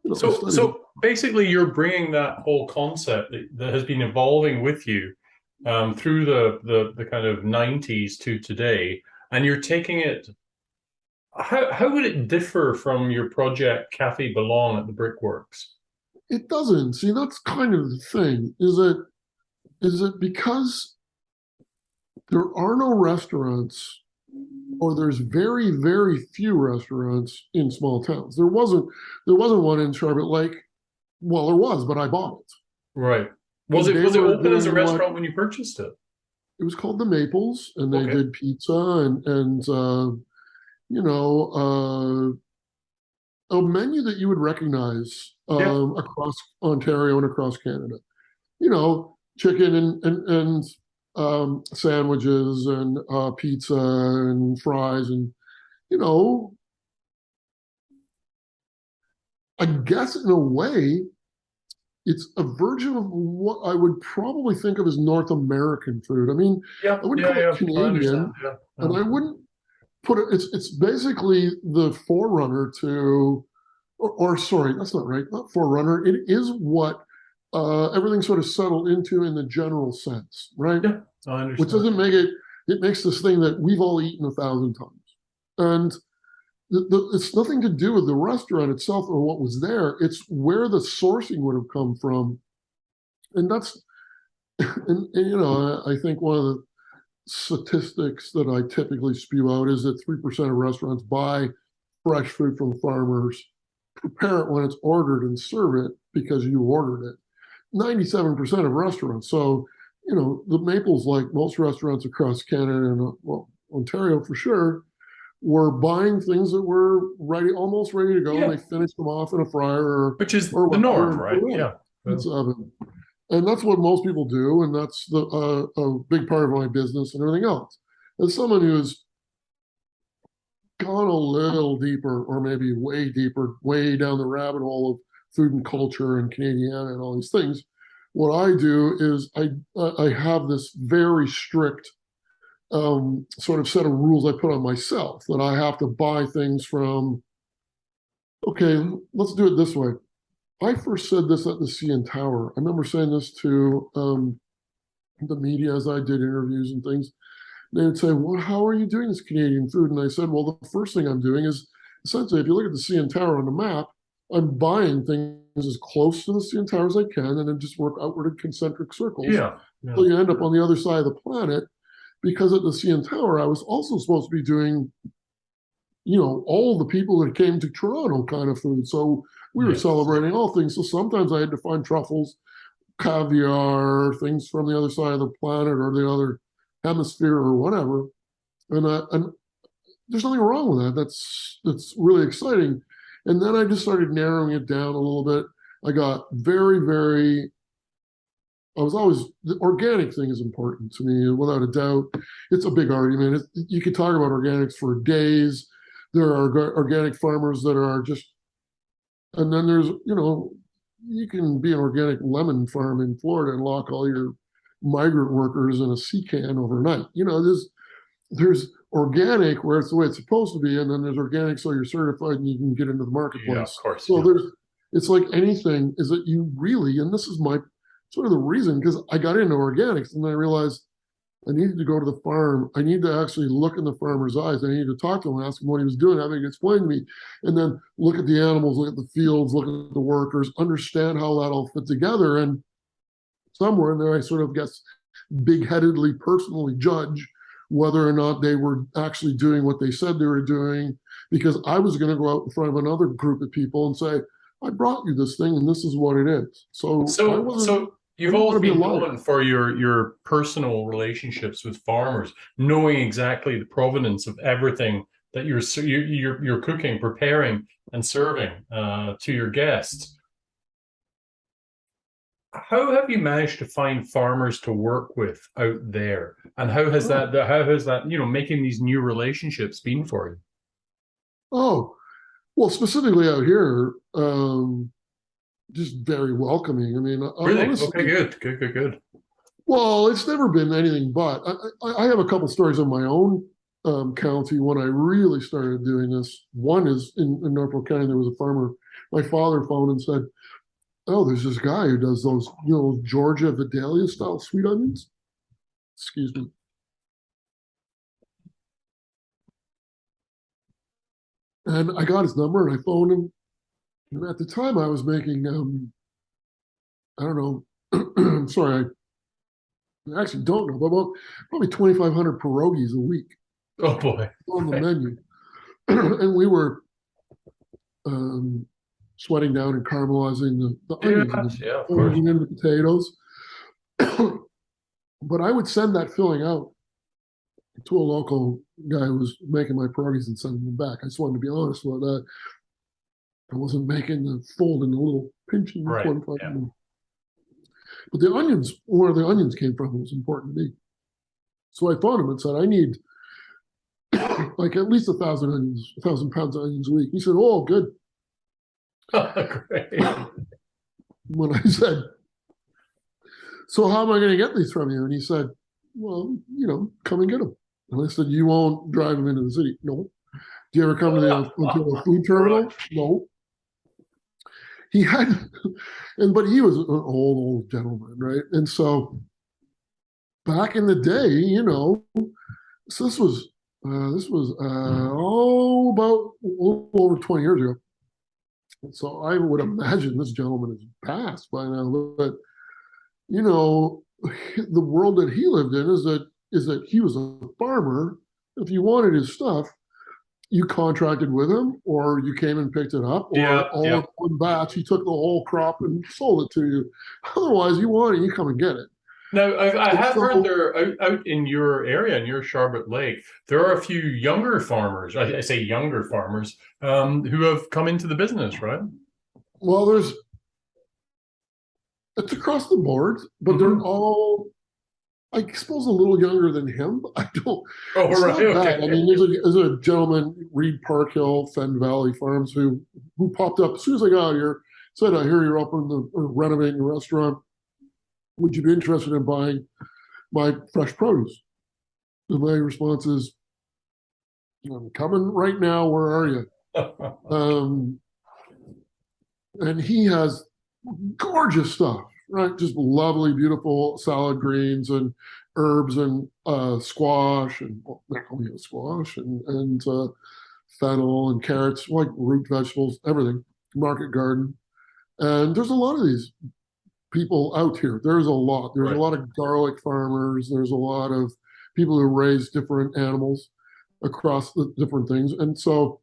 I So, studied it. so basically, you're bringing that whole concept that has been evolving with you through the kind of 90s to today, and you're taking it. How would it differ from your project Cafe Belong at the Brickworks? It doesn't. See, that's kind of the thing. Is it because there are no restaurants, or there's very, very few restaurants in small towns. There wasn't one in Sharbot Lake. Well, there was, but I bought it. Right. Was And it they was it were open as doing a what restaurant when you purchased it? it was called the Maples, and they Okay. did pizza and you know a menu that you would recognize Yeah. across Ontario and across Canada. Chicken and sandwiches and pizza and fries and you know, I guess in a way, it's a version of what I would probably think of as North American food. I mean, Yeah. I wouldn't Yeah. call it Yeah. I understand. Canadian, Yeah. and Yeah. I wouldn't put it. It's basically the forerunner to, or sorry, that's not right. Not forerunner. It is what everything sort of settled into in the general sense, right? Yeah. I Which understand. doesn't make it. It makes this thing that we've all eaten 1,000 times, and it's nothing to do with the restaurant itself or what was there. It's where the sourcing would have come from, and that's I think one of the statistics that I typically spew out is that 3% of restaurants buy fresh food from farmers, prepare it when it's ordered, and serve it because you ordered it. 97% of restaurants. So, the Maples, like most restaurants across Canada and well, Ontario for sure, were buying things that were ready, almost ready to go, and Yeah. they finished them off in a fryer or Which is or the whatever norm, and put right? it in Yeah. Well, pizza oven. And that's what most people do, and that's a big part of my business and everything else. As someone who's gone a little deeper, or maybe way deeper, way down the rabbit hole of food and culture and Canadian and all these things, what I do is I have this very strict sort of set of rules I put on myself that I have to buy things from. Okay, let's do it this way. I first said this at the CN Tower. I remember saying this to the media as I did interviews and things. They would say, "Well, how are you doing this Canadian food?" And I said, "Well, the first thing I'm doing is essentially, if you look at the CN Tower on the map, I'm buying things as close to the CN Tower as I can, and then just work outward in concentric circles yeah. Yeah. until you end up on the other side of the planet." Because at the CN Tower, I was also supposed to be doing, all the people that came to Toronto kind of food. So we were Yes. celebrating all things. So sometimes I had to find truffles, caviar, things from the other side of the planet or the other hemisphere or whatever. And there's nothing wrong with that. That's really exciting. And then I just started narrowing it down a little bit. I got very, very. I was always the organic thing is important to me, without a doubt. It's a big argument. You could talk about organics for days. There are organic farmers that are just, and then there's, you can be an organic lemon farm in Florida and lock all your migrant workers in a sea can overnight. There's organic where it's the way it's supposed to be, and then there's organic so you're certified and you can get into the Yeah. Of marketplace. course. So Yeah. it's like anything, is that you really, and this is my sort of the reason, because I got into organics and I realized I needed to go to the farm. I need to actually look in the farmer's eyes. I needed to talk to him, ask him what he was doing, having to explain to me, and then look at the animals, look at the fields, look at the workers, understand how that all fit together. And somewhere in there, I sort of guess big-headedly personally judge whether or not they were actually doing what they said they were doing, because I was going to go out in front of another group of people and say, I brought you this thing and this is what it is. So So I you've didn't want always to be a been liar. known for your personal relationships with farmers, knowing exactly the provenance of everything that you're cooking, preparing, and serving to your guests. How have you managed to find farmers to work with out there, and how has that making these new relationships been for you? Oh, well, specifically out here, just very welcoming. I mean, Really? Okay, honestly, good, good, good, good. well, it's never been anything but. I have a couple stories of my own county when I really started doing this. One is in Norfolk County, there was a farmer my father phoned and said, "Oh, there's this guy who does those, Georgia Vidalia style sweet onions." Excuse me. And I got his number and I phoned him. And at the time, I was making, I don't know, I'm sorry, I actually don't know, but about probably 2,500 pierogies a week Oh boy. on the menu. And we were sweating down and caramelizing the onions and Yes, yeah, of course. folding in the potatoes. But I would send that filling out to a local guy who was making my pierogies and sending them back. I just wanted to be honest about that. I wasn't making the fold in the little pinching Right. 25 Yeah. minutes. But the onions, where the onions came from, was important to me. So I phoned him and said, I need like at least 1,000 pounds of onions a week. He said, "Oh, good." Great. When I said, "So how am I going to get these from you?" And he said, "Well, come and get them." And I said, "You won't drive them into the city?" "No." "Do you ever come to the Ontario food terminal?" Right. "No." He had, but he was an old gentleman, right? And so back in the day, so this was about a little over 20 years ago. So I would imagine this gentleman has passed by now, but you know, the world that he lived in is that he was a farmer. If you wanted his stuff, you contracted with him, or you came and picked it up, Yeah, or all yeah. in one batch. He took the whole crop and sold it to you. Otherwise, you want it, you come and get it. Now, I And have heard so, there out in your area, in your Sharbot Lake, there are a few younger farmers. I say younger farmers who have come into the business, right? well, it's across the board, but they're Hmm. all, I suppose, a little younger than him. But I don't. Oh, It's right. not bad. I Okay. mean, there's a gentleman, Reed Parkhill, Fen Valley Farms, who popped up as soon as I got out here. Said, "I hear you're opening or renovating a restaurant. Would you be interested in buying my fresh produce?" And my response is, "I'm coming right now. Where are you?" Um, and he has gorgeous stuff, right? Just lovely, beautiful salad greens and herbs and squash and squash and fennel and carrots, like root vegetables, everything. Market garden, and there's a lot of these people out here. There's a lot. There's a Right. lot of garlic farmers. There's a lot of people who raise different animals across the different things. And so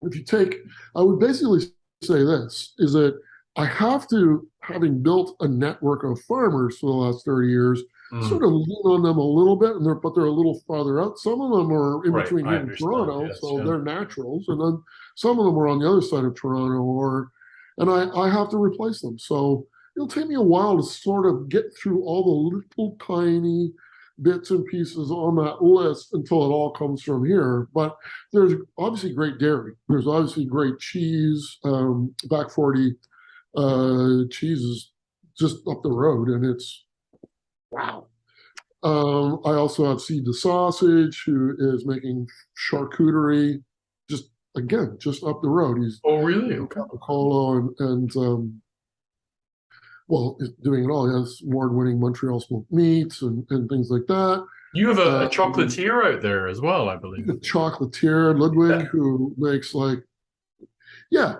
if you take, I would basically say this is that I have to, having built a network of farmers for the last 30 years, Mm, sort of lean on them a little bit, but they're a little farther out. Some of them are in right. between I here and understand. Toronto, Yes. so Yeah. they're naturals, and then some of them are on the other side of Toronto, and I have to replace them. So it'll take me a while to sort of get through all the little tiny bits and pieces on that list until it all comes from here. But there's obviously great dairy. There's obviously great cheese. Back 40 cheese is just up the road, and it's wow. I also have Seed the Sausage, who is making charcuterie, just again, just up the road. He's Oh, really? Okay. Coca-Cola and well, he's doing it all. He has award-winning Montreal smoked meats and things like that. You have a Um, chocolatier out there as well, I believe. the chocolatier Ludwig, Yeah. who makes yeah,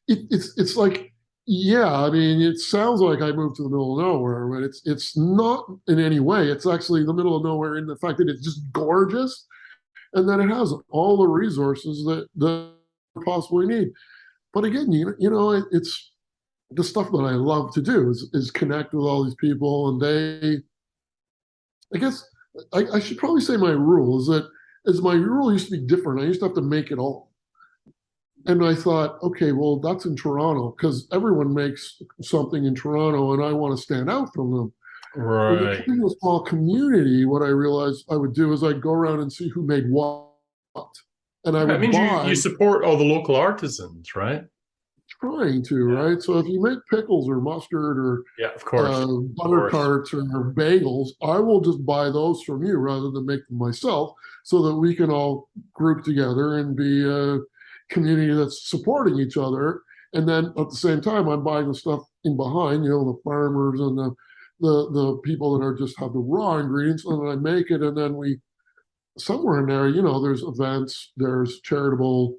it's like, yeah, I mean, it sounds like I moved to the middle of nowhere, but it's not in any way. It's actually the middle of nowhere in the fact that it's just gorgeous, and that it has all the resources that you possibly need. But again, it's the stuff that I love to do is connect with all these people, and I guess I should probably say my rule is that as my rule used to be different. I used to have to make it all. And I thought, okay, well, that's in Toronto because everyone makes something in Toronto and I want to stand out from them. When it Right. came to a small community, what I realized I would do is I'd go around and see who made what. And I It would means you buy, support all the local artisans, right? trying to, Yeah. right? So if you make pickles or mustard or Yeah, of course. Of butter course. tarts or bagels, I will just buy those from you rather than make them myself so that we can all group together and be a community that's supporting each other And then at the same time, I'm buying the stuff in behind, the farmers and the people that are just have the raw ingredients, and then I make it, and then we somewhere in there, there's events, there's charitable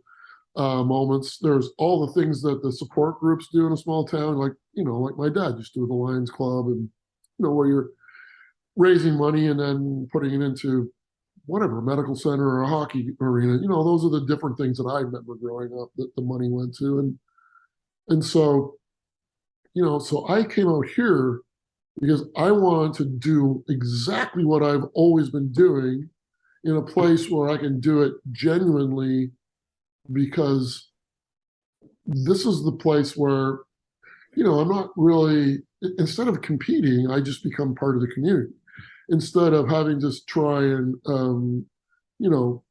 moments, there's all the things that the support groups do in a small town, like my dad used to do the Lions Club, and where you're raising money and then putting it into whatever medical center or a hockey arena. Those are the different things that I remember growing up that the money went to, and so so I came out here because I wanted to do exactly what I've always been doing in a place where I can do it genuinely, because this is the place where, I'm not really, instead of competing, I just become part of the community instead of having to try and, you know,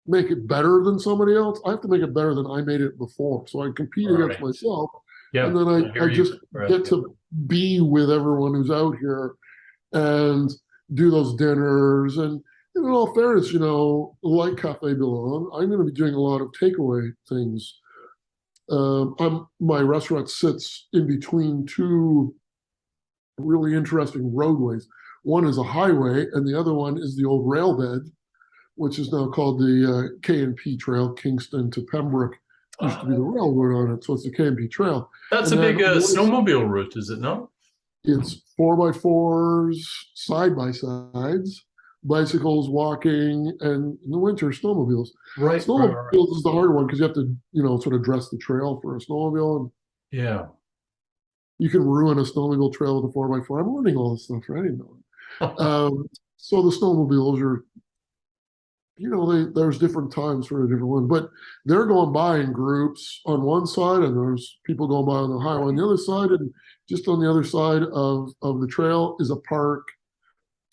make it better than somebody else. I have to make it better than I made it before. So I compete against myself. Yeah, and then I just get to be with everyone who's out here and do those dinners. And in all fairness, like Cafe Belong, I'm going to be doing a lot of takeaway things. My restaurant sits in between two really interesting roadways. One is a highway, and the other one is the old rail bed, which is now called the K&P Trail, Kingston to Pembroke. Used to be the railroad on it, so it's the K&P Trail. That's a big snowmobile route, is it not? It's 4x4s, side by sides, bicycles, walking, and in the winter, snowmobiles. Right. Snowmobiles is the hard one because you have to, sort of dress the trail for a snowmobile. And yeah. You can ruin a snowmobile trail with a 4x4. I'm learning all this stuff, right? I didn't know it. So the snowmobiles are, there's different times for a different one, but they're going by in groups on one side, and there's people going by on the highway on the other side, and just on the other side of the trail is a park.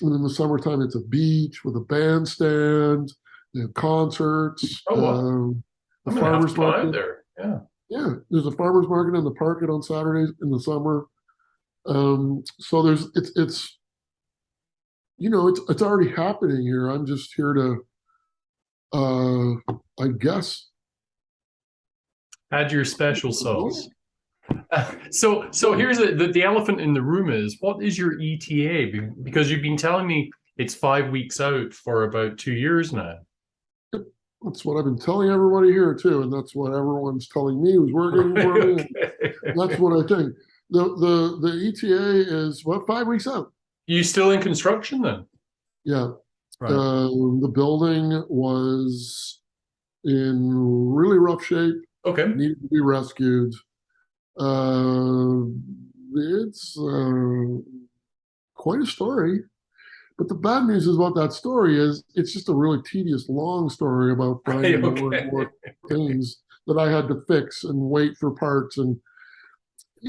And in the summertime, it's a beach with a bandstand. They have concerts. Oh, wow. The farmers market there. Yeah. Yeah, there's a farmers market in the park on Saturdays in the summer. So there's it's already happening here. I'm just here to I guess add your special sauce. So here's the elephant in the room is, what is your ETA? Because you've been telling me it's 5 weeks out for about 2 years now. That's what I've been telling everybody here too, and that's what everyone's telling me who's working for me. Okay. That's what I think. The ETA is 5 weeks out. You still in construction then? Yeah. Right. The building was in really rough shape. Okay. Needed to be rescued. It's quite a story. But the bad news is about that story is it's just a really tedious, long story about finding more and more things that I had to fix and wait for parts. And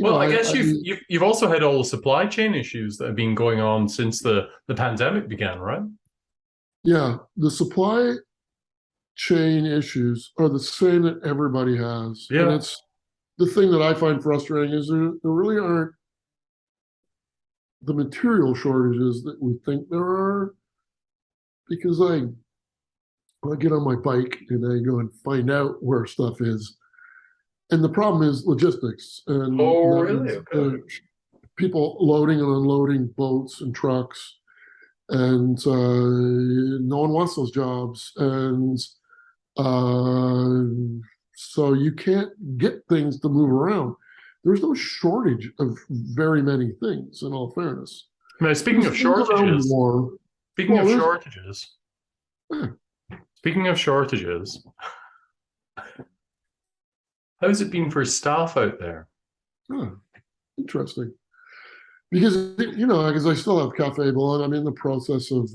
I guess you've also had all the supply chain issues that have been going on since the pandemic began, right? Yeah, the supply chain issues are the same that everybody has. Yeah. And it's the thing that I find frustrating is there really aren't the material shortages that we think there are, because I get on my bike and I go and find out where stuff is. And the problem is logistics. And really? Okay. People loading and unloading boats and trucks. And no one wants those jobs. And so you can't get things to move around. There's no shortage of very many things, in all fairness. Now, speaking of shortages, how's it been for staff out there? Interesting. Because, because I still have Cafe Belong. I'm in the process of,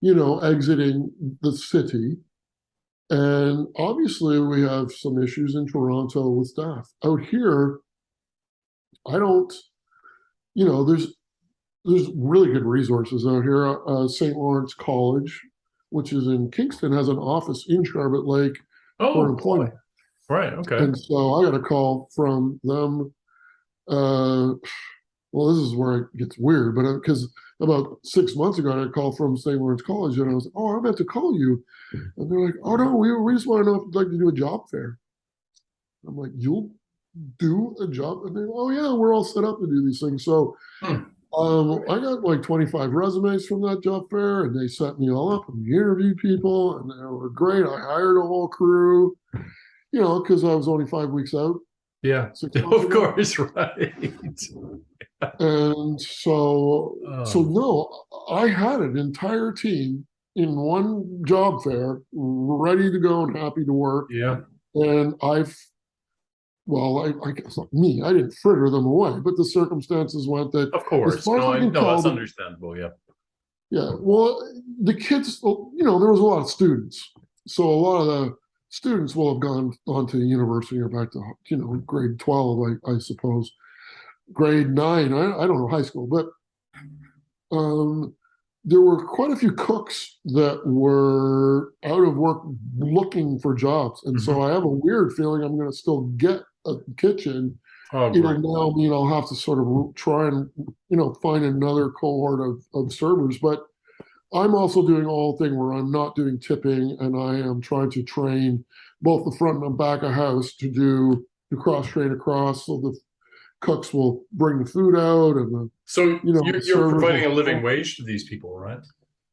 exiting the city. And obviously we have some issues in Toronto with staff. Out here, I don't, there's really good resources out here. St. Lawrence College, which is in Kingston, has an office in Sharbot Lake for employment. Right, okay. And so I got a call from them. Well, this is where it gets weird, but because about 6 months ago, I got a call from St. Lawrence College, and I was like, "Oh, I'm about to call you," and they're like, "Oh no, we just want to know if you'd like to do a job fair." I'm like, you'll do a job? And they, oh yeah, we're all set up to do these things. So Hmm. I got like 25 resumes from that job fair, and they set me all up, and we interviewed people, and they were great. I hired a whole crew, because I was only 5 weeks out Yeah, 6 months of ago. course, right. And so Oh, no, I had an entire team in one job fair, ready to go and happy to work. yeah, And well, I guess not me, I didn't fritter them away, but the circumstances went that, of as course. far as No, I can no, tell, that's understandable. Yeah. yeah, well, the kids, there was a lot of students. So a lot of the students will have gone on to university or back to, grade 12, I suppose. Grade 9, I don't know, high school, but um, there were quite a few cooks that were out of work looking for jobs. And so Mhm. I have a weird feeling I'm going to still get a kitchen. Oh, It'll great. now mean I'll have to sort of try and, find another cohort of servers. But I'm also doing a whole thing where I'm not doing tipping, and I am trying to train both the front and back of house to cross train across, so the cooks will bring the food out, and So the you're servers providing a will. living wage to these people, right?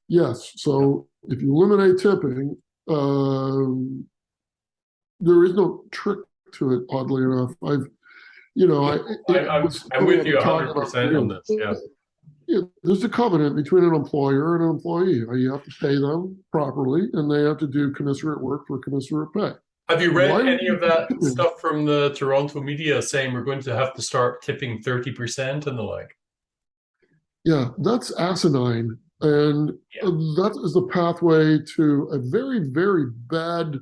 Yes. Yeah. So if you eliminate tipping, um, there is no trick to it. Oddly enough, I was I'm sitting with up you and talking about 100% on this. this. Yeah. Yeah, there's a covenant between an employer and an employee. You have to pay them properly, and they have to do commensurate work for commensurate pay. Have you read Why would any you of that tip him? stuff from the Toronto media saying we're going to have to start tipping 30% and the like? Yeah, that's asinine, and Yeah. that is the pathway to a very, very bad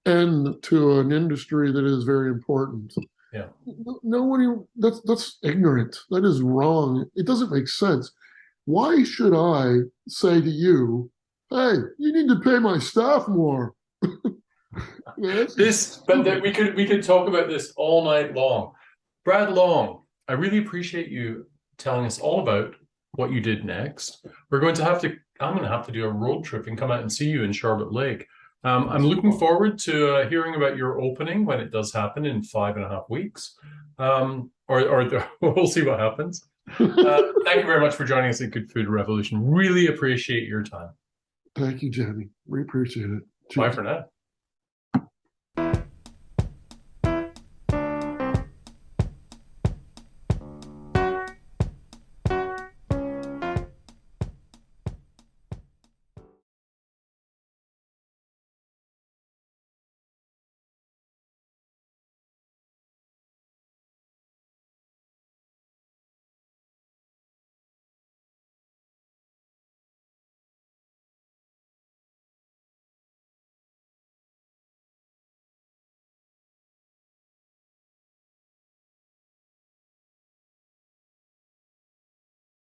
end to an industry that is very important. Yeah. Nobody, that's ignorant. That is wrong. It doesn't make sense. Why should I say to you, hey, you need to pay my staff more? This is But that stupid. we could talk about this all night long. Brad Long, I really appreciate you telling us all about what you did next. I'm going to have to do a road trip and come out and see you in Sharbot Lake. I'm looking forward to hearing about your opening when it does happen in 5.5 weeks. We'll see what happens. Thank you very much for joining us at Good Food Revolution. Really appreciate your time. Thank you, Jenny. We appreciate it. Bye Cheers. for now.